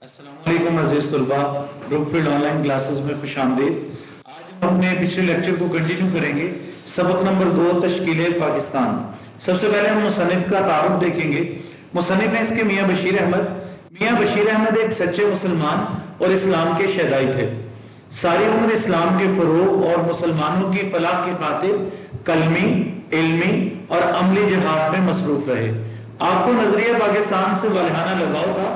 السلام علیکم عزیز طلباء، بروکفیلڈ آن لائن کلاسز میں خوش آمدید۔ آج ہم اپنے پچھلے لیکچر کو کنٹینیو کریں گے۔ سبق نمبر 2، تشکیل پاکستان۔ سب سے پہلے ہم مصنف کا تعارف دیکھیں گے۔ مصنف ہیں اس کے میاں بشیر احمد۔ میاں بشیر احمد ایک سچے مسلمان اور اسلام کے شیدائی تھے۔ ساری عمر اسلام کے فروغ اور مسلمانوں کی فلاح کی خاطر قلمی، علمی اور عملی جہاد میں مصروف رہے۔ آپ کو نظریہ پاکستان سے والہانہ لگاؤ تھا۔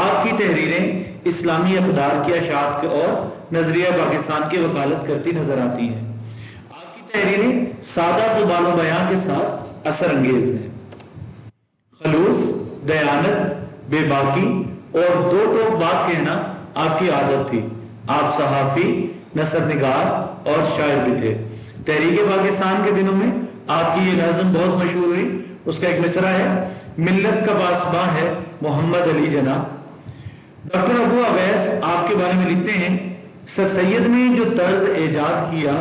آپ کی تحریریں اسلامی اقدار کی اشاعت اور نظریہ پاکستان کی وکالت کرتی نظر آتی ہیں۔ آپ کی تحریریں سادہ زبان و بیان کے ساتھ اثر انگیز ہیں۔ خلوص، دیانت، بے باکی اور دو ٹوک بات کہنا آپ کی عادت تھی۔ آپ صحافی، نثر نگار اور شاعر بھی تھے۔ تحریک پاکستان کے دنوں میں آپ کی یہ نظم بہت مشہور ہوئی۔ اس کا ایک مصرع ہے: ملت کا پاسباں ہے محمد علی جناح۔ ڈاکٹر ابو اویس آپ کے بارے میں لکھتے ہیں: سر سید نے جو طرز ایجاد کیا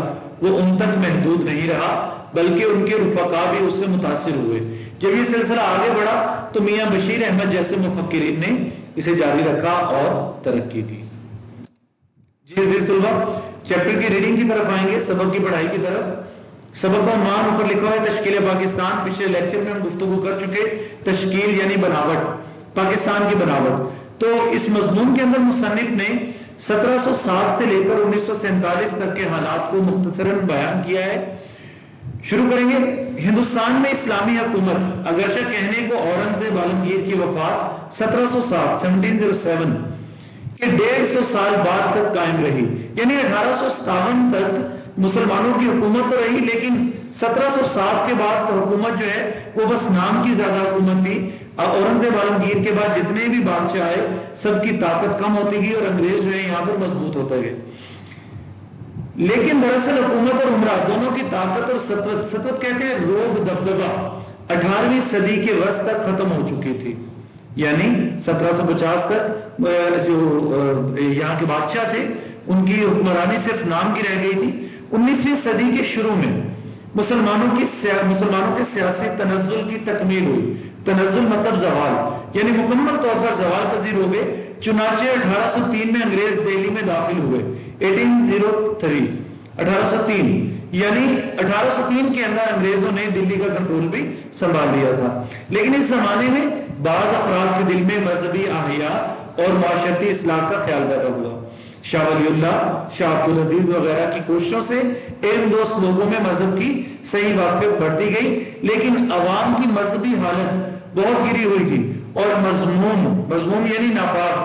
وہ ان تک محدود نہیں رہا، بلکہ ان کے رفقا بھی اس سے متاثر ہوئے۔ جب یہ سلسلہ آگے بڑھا تو میاں بشیر احمد جیسے مفکرین نے اسے جاری رکھا اور ترقی دی۔ جی عزیز طلباء، چیپٹر کی ریڈنگ کی طرف آئیں گے، سبق کی پڑھائی کی طرف۔ سبق کا عنوان اوپر لکھا ہے تشکیل پاکستان۔ پچھلے لیکچر میں ہم گفتگو کر چکے تشکیل یعنی بناوٹ، پاکستان کی بناوٹ۔ تو اس مضمون کے اندر مصنف نے 1707 سے لے کر 1947 تک کے حالات کو مختصراً بیان کیا ہے۔ شروع کریں گے۔ ہندوستان میں اسلامی حکومت اگرچہ کہنے کو اورنگزیب عالمگیر کی وفات 1707 کے 150 سال بعد تک قائم رہی، یعنی 1857 تک مسلمانوں کی حکومت تو رہی، لیکن 1707 کے بعد تو حکومت جو ہے وہ بس نام کی زیادہ حکومت تھی۔ اورنگزیب عالمگیر کے بعد جتنے بھی بادشاہ آئے سب کی طاقت کم ہوتی گئی اور انگریز جو ہے یہاں پر مضبوط ہوتے گئے۔ لیکن دراصل حکومت اور عمرہ دونوں کی طاقت اور سطوت کہتے ہیں روب دبدبہ 18ویں صدی کے وسط تک ختم ہو چکی تھی، یعنی 1750 تک جو یہاں کے بادشاہ تھے ان کی حکمرانی صرف نام کی رہ گئی تھی۔ 19ویں صدی کے شروع میں مسلمانوں کے سیاسی تنزل کی تکمیل ہوئی۔ تنزل مطلب زوال، یعنی مکمل طور پر زوال پذیر ہو گئے۔ چنانچہ 1803 میں انگریز دہلی میں داخل ہوئے۔ 1803 یعنی 1803 کے اندر انگریزوں نے دلی کا کنٹرول بھی سنبھال لیا تھا۔ لیکن اس زمانے میں بعض افراد کے دل میں مذہبی احیا اور معاشرتی اصلاح کا خیال پیدا ہوا۔ شاہ ولی اللہ، شاہ عبدالعزیز وغیرہ کی کوششوں سے علم دوست لوگوں میں مذہب کی صحیح واقفیت بڑھتی گئی، لیکن عوام کی مذہبی حالت بہت گری ہوئی تھی اور مذموم یعنی ناپاک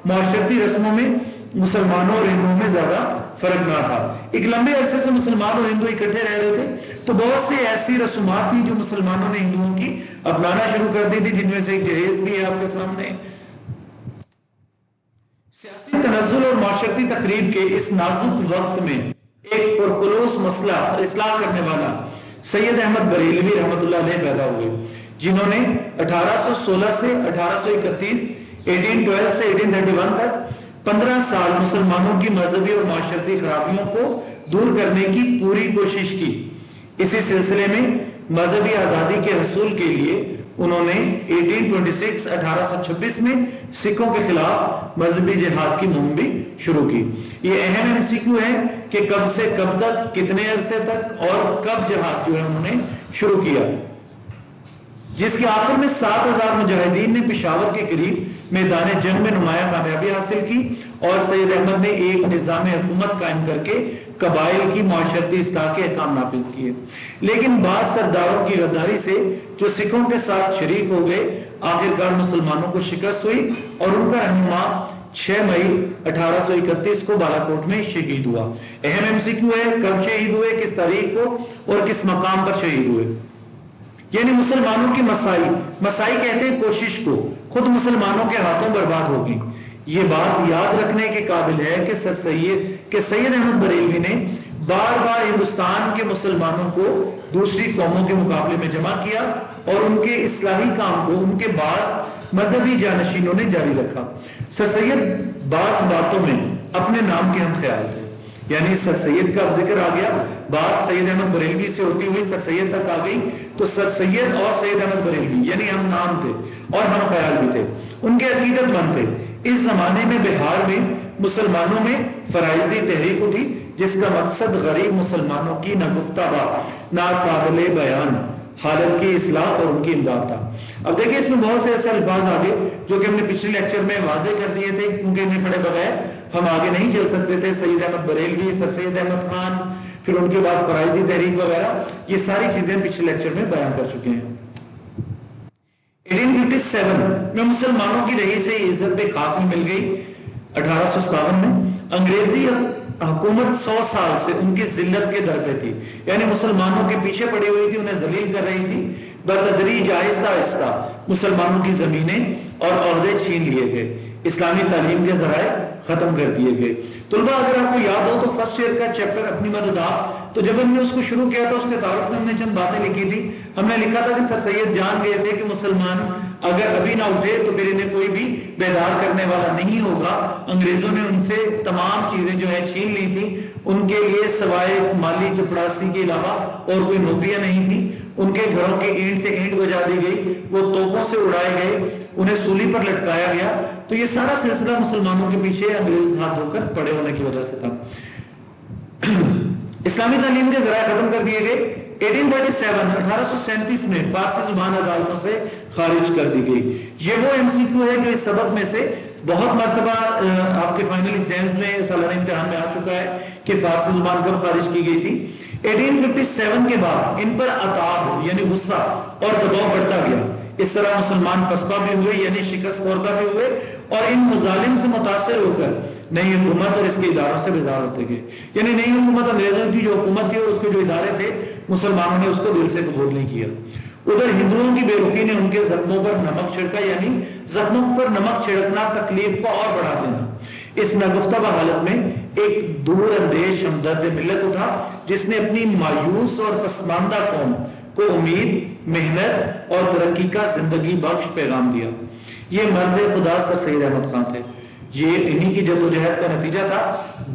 معاشرتی رسموں میں مسلمانوں اور ہندوؤں میں زیادہ فرق نہ تھا۔ ایک لمبے عرصے سے مسلمان اور ہندو اکٹھے رہ رہے تھے، تو بہت سی ایسی رسومات تھیں جو مسلمانوں نے ہندوؤں کی اپنانا شروع کر دی تھی، جن میں سے ایک جہیز بھی ہے آپ کے سامنے۔ سیاسی تنزل اور معاشرتی تخریب کے اس نازک وقت میں ایک پرخلوص مسئلہ اور اصلاح کرنے والا سید احمد بریلوی رحمۃ اللہ علیہ پیدا ہوئے، جنہوں نے 1816 سے 1831 1812 سے 1831 تک 15 سال مسلمانوں کی مذہبی اور معاشرتی خرابیوں کو دور کرنے کی پوری کوشش کی۔ اسی سلسلے میں مذہبی آزادی کے حصول کے لیے انہوں نے 1826 میں سکھوں کے خلاف مذہبی جہاد کی مہم بھی شروع کی۔ یہ اہم MCQ ہے کہ کب سے کب تک، کتنے عرصے تک اور کب جہاد جو ہے انہوں نے شروع کیا، جس کے آخر میں 7000 مجاہدین نے پشاور کے قریب میدان جنگ میں نمایاں کامیابی حاصل کی، اور سید احمد نے ایک نظام حکومت قائم کر کے قبائل کی معاشرتی اصلاح کے احکام نافذ کیے۔ لیکن بعض سرداروں کی غداری سے جو سکھوں کے ساتھ شریک ہو گئے، آخرکار مسلمانوں کو شکست ہوئی اور ان کا رہنما 6 مئی 1831 کو بالاکوٹ میں شہید ہوا۔ اہم MCQ ہے کب شہید ہوئے، کس تاریخ کو اور کس مقام پر شہید ہوئے۔ یعنی مسلمانوں کی مسائی کہتے ہیں کوشش کو، خود مسلمانوں کے ہاتھوں برباد ہوگی۔ یہ بات یاد رکھنے کے قابل ہے کہ سید احمد بریلوی نے بار بار ہندوستان کے مسلمانوں کو دوسری قوموں کے مقابلے میں جمع کیا اور ان کے اصلاحی کام کو ان کے بعض مذہبی جانشینوں نے جاری رکھا۔ سر سید بعض باتوں میں اپنے نام کے ہم خیال تھے، یعنی سر سید کا ذکر آ گیا، بات سید احمد بریلوی سے ہوتی ہوئی سر سید تک آ گئی، تو سر سید اور سید احمد بریلوی یعنی ہم نام تھے اور ہم خیال بھی تھے، ان کے عقیدت مند تھے۔ اس زمانے میں بہار میں مسلمانوں میں فرائضی تحریک تھی جس کا مقصد غریب مسلمانوں کی نہ گفتگو نہ قابل بیان حالت کی اصلاح اور ان کی امداد تھا۔ اب دیکھیں اس میں بہت سے ایسے الفاظ آگے جو کہ ہم نے پچھلے لیکچر میں واضح کر دیے تھے، کیونکہ انہیں پڑھے بغیر ہم آگے نہیں چل سکتے تھے۔ سید احمد بریلوی، سر سید احمد خان، پھر ان کے بعد فرائضی تحریک وغیرہ، یہ ساری چیزیں پچھلے لیکچر میں بیان کر چکے ہیں۔ 1857 میں مسلمانوں کی رہی سے عزت خاک میں مل گئی۔ 1857 میں انگریزی حکومت 100 سال سے ان کی ذلت کے در پہ تھی، یعنی مسلمانوں کے پیچھے پڑی ہوئی تھی، انہیں ذلیل کر رہی تھی۔ بتدریج آہستہ آہستہ مسلمانوں کی زمینیں اور عہدے چھین لیے گئے، اسلامی تعلیم کے ذرائع ختم کر دیے گئے۔ طلبہ اگر آپ کو یاد ہو تو فرسٹ ایئر کا چیپٹر اپنی مددات، تو جب ہم نے اس کو شروع کیا تھا اس کے تعارف میں ہم نے چند باتیں لکھی تھی۔ ہم نے لکھا تھا کہ سر سید جان گئے تھے کہ مسلمان اگر ابھی نہ اٹھے تو پھر انہیں کوئی بھی بیدار کرنے والا نہیں ہوگا۔ انگریزوں نے ان سے تمام چیزیں جو ہے چھین لی تھی، ان کے لیے سوائے مالی چپڑاسی کے علاوہ اور کوئی نوکریاں نہیں تھی۔ ان کے گھروں کی اینٹ سے اینٹ بجا دی گئی، وہ توپوں سے اڑائے گئے، انہیں سولی پر لٹکایا گیا۔ تو یہ سارا سلسلہ مسلمانوں کے پیچھے انگریز ہاتھ دھو کر پڑے ہونے کی وجہ سے تھا۔ اسلامی تعلیم کے ذرائع ختم کر دیے گئے۔ 1837 میں فارسی زبان عدالتوں سے خارج کر دی گئی۔ یہ وہ ایم سی کیو ہے جو اس سبق میں سے بہت مرتبہ آپ کے فائنل ایگزامز میں سالانہ امتحان میں آ چکا ہے کہ فارسی زبان کب خارج کی گئی تھی۔ 1857 کے بعد ان پر عتاب یعنی غصہ اور دباؤ بڑھتا گیا۔ اس طرح مسلمان پسپا بھی ہوئے یعنی شکست خوردہ بھی ہوئے، اور ان مظالم سے متاثر ہو کر نئی حکومت اور اس کے اداروں سے بیزار ہوتے گئے۔ یعنی نئی حکومت، انگریزوں کی جو حکومت تھی اور اس کے جو ادارے تھے، مسلمانوں نے اس کو دل سے قبول نہیں کیا۔ ادھر ہندوؤں کی بے رخی نے ان کے زخموں پر نمک چھڑکا، یعنی زخموں پر نمک چھڑکنا تکلیف کو اور بڑھا دینا۔ اس ناگفتہ حالت میں ایک دور اندیش ہمدرد ملت اٹھا جس نے اپنی مایوس اور پسماندہ قوم کو امید، محنت اور ترقی کا زندگی بخش پیغام دیا۔ یہ مرد خدا سر سید احمد خان تھے۔ یہ انہی کی جدوجہد کا نتیجہ تھا۔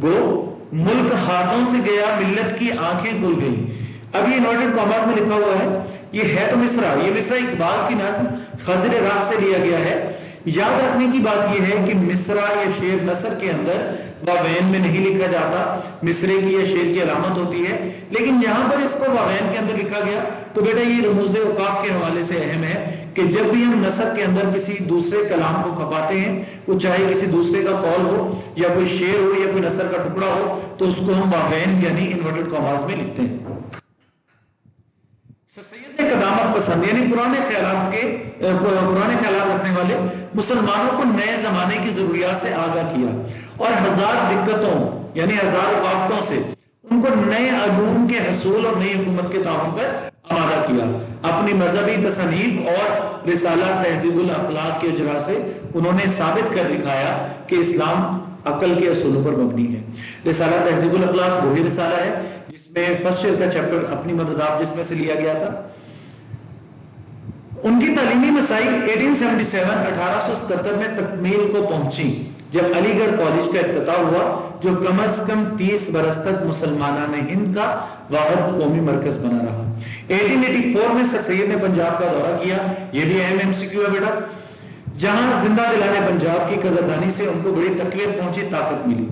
گو ملک ہاتھوں سے گیا، ملت کی آنکھیں کھل گئی۔ اب یہ انورٹڈ کاماز میں لکھا ہوا ہے، یہ ہے تو مصرع، یہ مصرع اقبال کی نظم خضر راہ سے لیا گیا ہے۔ یاد رکھنے کی بات یہ ہے کہ مصرع یا شعر نثر کے اندر واوین میں نہیں لکھا جاتا، مصرے کی یا شعر کی علامت ہوتی ہے، لیکن یہاں پر اس کو واوین کے اندر لکھا گیا تو بیٹا یہ رموز اوقاف کے حوالے سے اہم ہے کہ جب بھی ہم نثر کے اندر کسی دوسرے کلام کو کھپاتے ہیں، وہ چاہے کسی دوسرے کا قول ہو یا کوئی شعر ہو یا کوئی نثر کا ٹکڑا ہو، تو اس کو ہم واوین یعنی انورٹڈ کاماز میں لکھتے ہیں۔ سید نے قدامت پسند یعنی پرانے خیالات رکھنے والے مسلمانوں کو نئے زمانے کی ضروریات سے آگاہ کیا اور ہزار دقتوں یعنی ہزار رکاوٹوں سے ان کو نئے علوم کے حصول اور نئی حکومت کے تعاون پر آمادہ کیا۔ اپنی مذہبی تصانیف اور رسالہ تہذیب الاخلاق کے اجرا سے انہوں نے ثابت کر دکھایا کہ اسلام عقل کے اصولوں پر مبنی ہے۔ رسالہ تہذیب الاخلاق وہی رسالہ ہے جس میں فرسٹ ایئر کا چیپٹر اپنی مددات جس میں سے لیا گیا تھا۔ ان کی تعلیمی مسائل 1877 میں تکمیل کو پہنچی جب علی گڑھ کالج کا افتتاح ہوا جو کم از کم 30 برس تک مسلمانان ہند کا واحد قومی مرکز بنا رہا۔ 1884 میں سر سید نے پنجاب کا دورہ کیا، یہ بھی اہم ایم سی کیو ہے بیٹا، جہاں زندہ دلانے پنجاب کی قدردانی سے ان کو بڑی تقویت پہنچی، طاقت ملی۔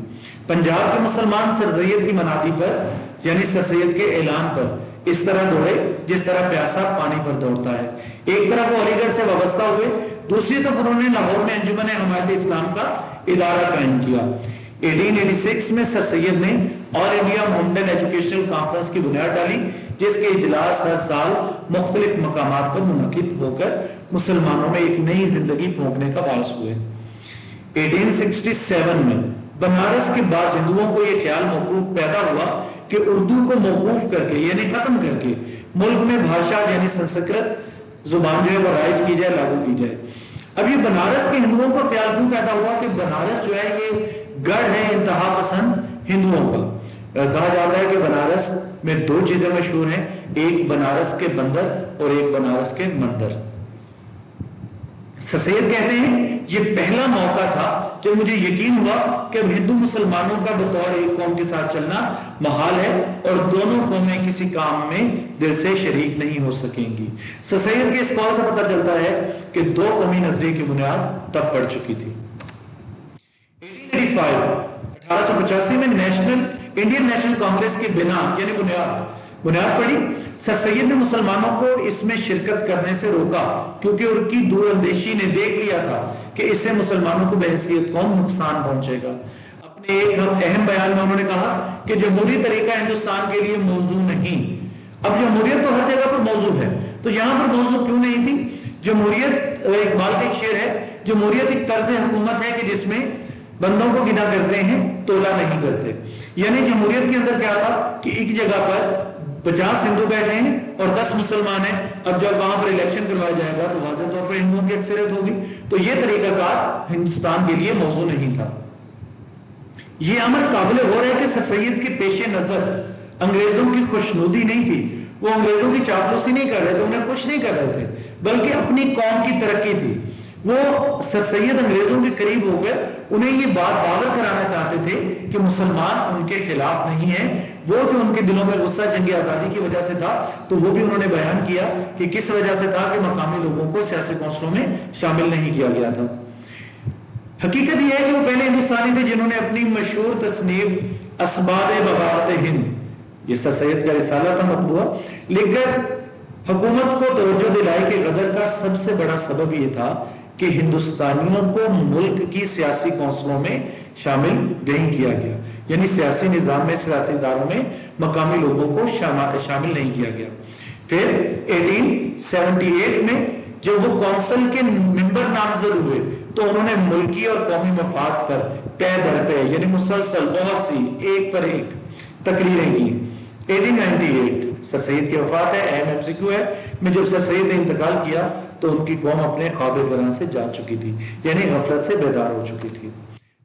پنجاب کے مسلمان سر سید کی منادی پر یعنی سر سید کے اعلان پر اس طرح دوڑے جس طرح پیاسا پانی پر دوڑتا ہے۔ ایک طرف وہ علی گڑھ سے وابستہ ہوئے، دوسری طرف انہوں نے لاہور میں انجمن حمایت اسلام کا ادارہ قائم کیا۔ 1886 میں سر سید نے آل انڈیا ماؤنٹین ایجوکیشنل کانفرنس کی بنیاد ڈالی جس کے اجلاس ہر سال مختلف مقامات پر منعقد ہو کر مسلمانوں میں ایک نئی زندگی پھونکنے کا باعث ہوئے۔ 1867 میں بنارس کے بعض ہندوؤں کو یہ خیال موقوف پیدا ہوا کہ اردو کو موقوف کر کے یعنی ختم کر کے ملک میں بھاشا یعنی سنسکرت زبان جو ہے وہ رائج کی جائے، لاگو کی جائے۔ اب یہ بنارس کے ہندوؤں کو خیال کیوں پیدا ہوا کہ بنارس جو ہے یہ گڑھ ہے انتہا پسند ہندوؤں کا۔ کہا جاتا ہے کہ بنارس میں دو چیزیں مشہور ہیں، ایک بنارس کے بندر اور ایک بنارس کے مندر۔ سر سید کہتے ہیں یہ پہلا موقع تھا جب مجھے یقین ہوا کہ اب ہندو مسلمانوں کا بطور ایک قوم کے ساتھ چلنا محال ہے اور دونوں قومیں کسی کام میں دل سے شریک نہیں ہو سکیں گی۔ سر سید کے اس قول سے پتہ چلتا ہے کہ دو قومی نظریے کی بنیاد تب پڑ چکی تھی۔ 1885 میں انڈین نیشنل کانگریس کی یعنی بنیاد پڑی۔ سر سید نے مسلمانوں کو اس میں شرکت کرنے سے روکا کیونکہ ان کی دور اندیشی نے دیکھ لیا تھا کہ اس سے مسلمانوں کو بحیثیت قوم نقصان پہنچے گا۔ اپنے ایک اہم بیان میں انہوں نے کہا کہ جمہوری طریقہ ہندوستان کے لیے موضوع نہیں۔ اب جمہوریت تو ہر جگہ پر موضوع ہے، تو یہاں پر موضوع کیوں نہیں تھی؟ جمہوریت، اقبال کا ایک شعر ہے، جمہوریت ایک طرز حکومت ہے کہ جس میں بندوں کو گنا کرتے ہیں، تولا نہیں کرتے۔ یعنی جمہوریت کے اندر کیا تھا کہ ایک جگہ پر 50 ہندو بیٹھے ہیں اور 10 مسلمان ہیں، اب جب وہاں پر الیکشن کروایا جائے گا تو واضح طور پر ہندوؤں کی اکثریت ہوگی، تو یہ طریقہ کار ہندوستان کے لیے موضوع نہیں تھا۔ یہ امر قابل غور ہے کہ سر سید کے پیش نظر انگریزوں کی خوشنودی نہیں تھی، وہ انگریزوں کی چاپلوسی نہیں کر رہے تھے، انہیں خوش نہیں کر رہے تھے، بلکہ اپنی قوم کی ترقی تھی۔ وہ سر سید انگریزوں کے قریب ہو کر انہیں یہ بات باور کرانا چاہتے تھے کہ مسلمان ان کے خلاف نہیں ہیں۔ وہ جو ان کے دلوں میں غصہ جنگ آزادی کی وجہ سے تھا تو وہ بھی انہوں نے بیان کیا کہ کس وجہ سے تھا کہ مقامی لوگوں کو سیاسی کونسلوں میں شامل نہیں کیا گیا تھا۔ حقیقت یہ ہے کہ وہ پہلے ہندوستانی تھے جنہوں نے اپنی مشہور تصنیف اسباب بغاوت ہند، یہ سر سید کا رسالہ تھا مطبوعہ، لکھ کر حکومت کو توجہ دلائی کہ غدر کا سب سے بڑا سبب یہ تھا کہ ہندوستانیوں کو ملک کی سیاسی کونسلوں میں شامل نہیں کیا گیا، یعنی سیاسی نظام میں، سیاسی اداروں میں مقامی لوگوں کو شامل نہیں کیا گیا۔ پھر 1878 میں جب وہ کونسل کے ممبر نامزد ہوئے تو انہوں نے ملکی اور قومی مفاد پر پے در پے یعنی مسلسل بہت سی ایک پر ایک تقریریں کی۔ 1898 سر سید کی وفات ہے، اہم MCQ ہے، میں جب سر سید نے انتقال کیا تو ان کی قوم اپنے خواب گراں سے جا چکی تھی، یعنی غفلت سے بیدار ہو چکی تھی۔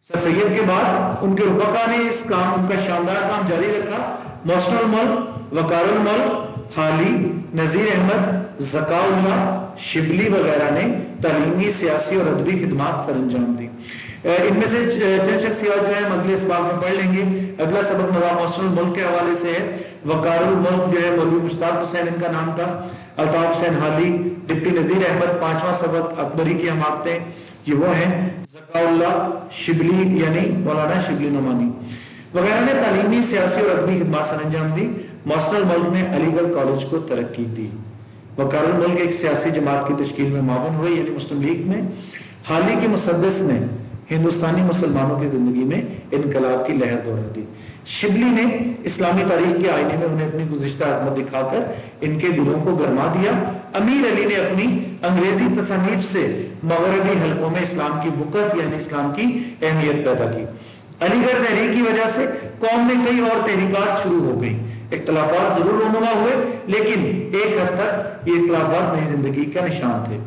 سر سید کے بعد ان کے رفقا نے اس کام، ان کا شاندار کام جاری رکھا۔ محسن الملک، وقار الملک، حالی، نذیر احمد، ذکا اللہ، شبلی وغیرہ نے تعلیمی، سیاسی اور ادبی خدمات سر انجام دی۔ ان میں سے چند شخصیات جو ہیں ہم اگلے اسباق میں پڑھ لیں گے۔ اگلا سبق نواب محسن الملک کے حوالے سے ہے۔ وقار الملک جو ہے مولوی مشتاق حسین ان کا نام تھا۔ الطاف حسین حالی، ڈپٹی نذیر احمد، 5واں سبق اکبری کی حماقتیں، یہ وہ ہیں۔ ذکا اللہ، شبلی یعنی مولانا شبلی نعمانی وغیرہ نے تعلیمی، سیاسی اور ادبی خدمات سر انجام دی۔ محسن الملک نے علی گڑھ کالج کو ترقی دی۔ وقار الملک ایک سیاسی جماعت کی تشکیل میں معاون ہوئے یعنی مسلم لیگ میں۔ حالی کی مسدس نے ہندوستانی مسلمانوں کی زندگی میں انقلاب کی لہر دوڑا دی۔ شبلی نے اسلامی تاریخ کے آئینے میں انہیں اپنی گزشتہ عظمت دکھا کر ان کے دلوں کو گرما دیا۔ امیر علی نے اپنی انگریزی تصانیف سے مغربی حلقوں میں اسلام کی وقت یعنی اسلام کی اہمیت پیدا کی۔ علی گڑھ تحریک کی وجہ سے قوم میں کئی اور تحریکات شروع ہو گئی۔ اختلافات ضرور رونما ہوئے لیکن ایک حد تک یہ اختلافات نئی زندگی کا نشان تھے۔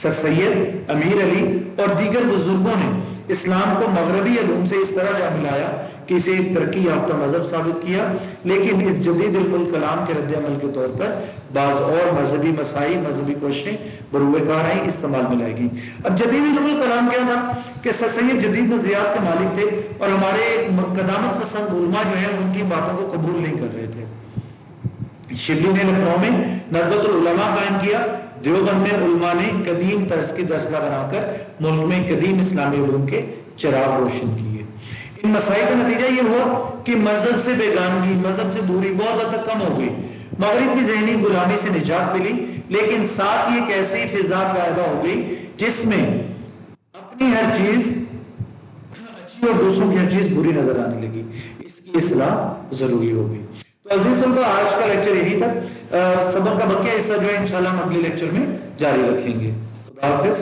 سر سید، امیر علی اور دیگر بزرگوں نے اسلام کو مغربی علوم سے اس طرح جا ملایا کہ اسے ایک ترقی یافتہ مذہب ثابت کیا، لیکن اس جدید علم الکلام کے رد عمل کے طور پر بعض اور مذہبی مسائل، مذہبی کوششیں بروئے کار آئیں، استعمال میں لائے گئیں۔ اب جدید علم الکلام کیا تھا کہ سر سید جدید نظریات کے مالک تھے اور ہمارے قدامت پسند علماء جو ہیں ان کی باتوں کو قبول نہیں کر رہے تھے۔ شبلی نے لکھنؤ میں ندوۃ العلماء قائم کیا۔ دیوبند میں علماء نے قدیم طرز کی درسگاہ بنا کر ملک میں قدیم اسلامی علوم کے چراغ روشن کیے۔ ان مسائل کا نتیجہ یہ ہوا کہ مذہب سے بیگانگی، مذہب سے دوری بہت حد تک کم ہو گئی۔ مغرب کی ذہنی غلامی سے نجات ملی، لیکن ساتھ ہی ایک ایسی فضا پیدا ہو گئی جس میں اپنی ہر چیز اچھی اور دوسروں کی ہر چیز بری نظر آنے لگی۔ اس کی اصلاح ضروری ہو گئی۔ تو عزیز طلباء، آج کا لیکچر یہی تک۔ سبق کا بقیہ حصہ جو ہے انشاءاللہ ہم اگلے لیکچر میں جاری رکھیں گے۔ خدا حافظ۔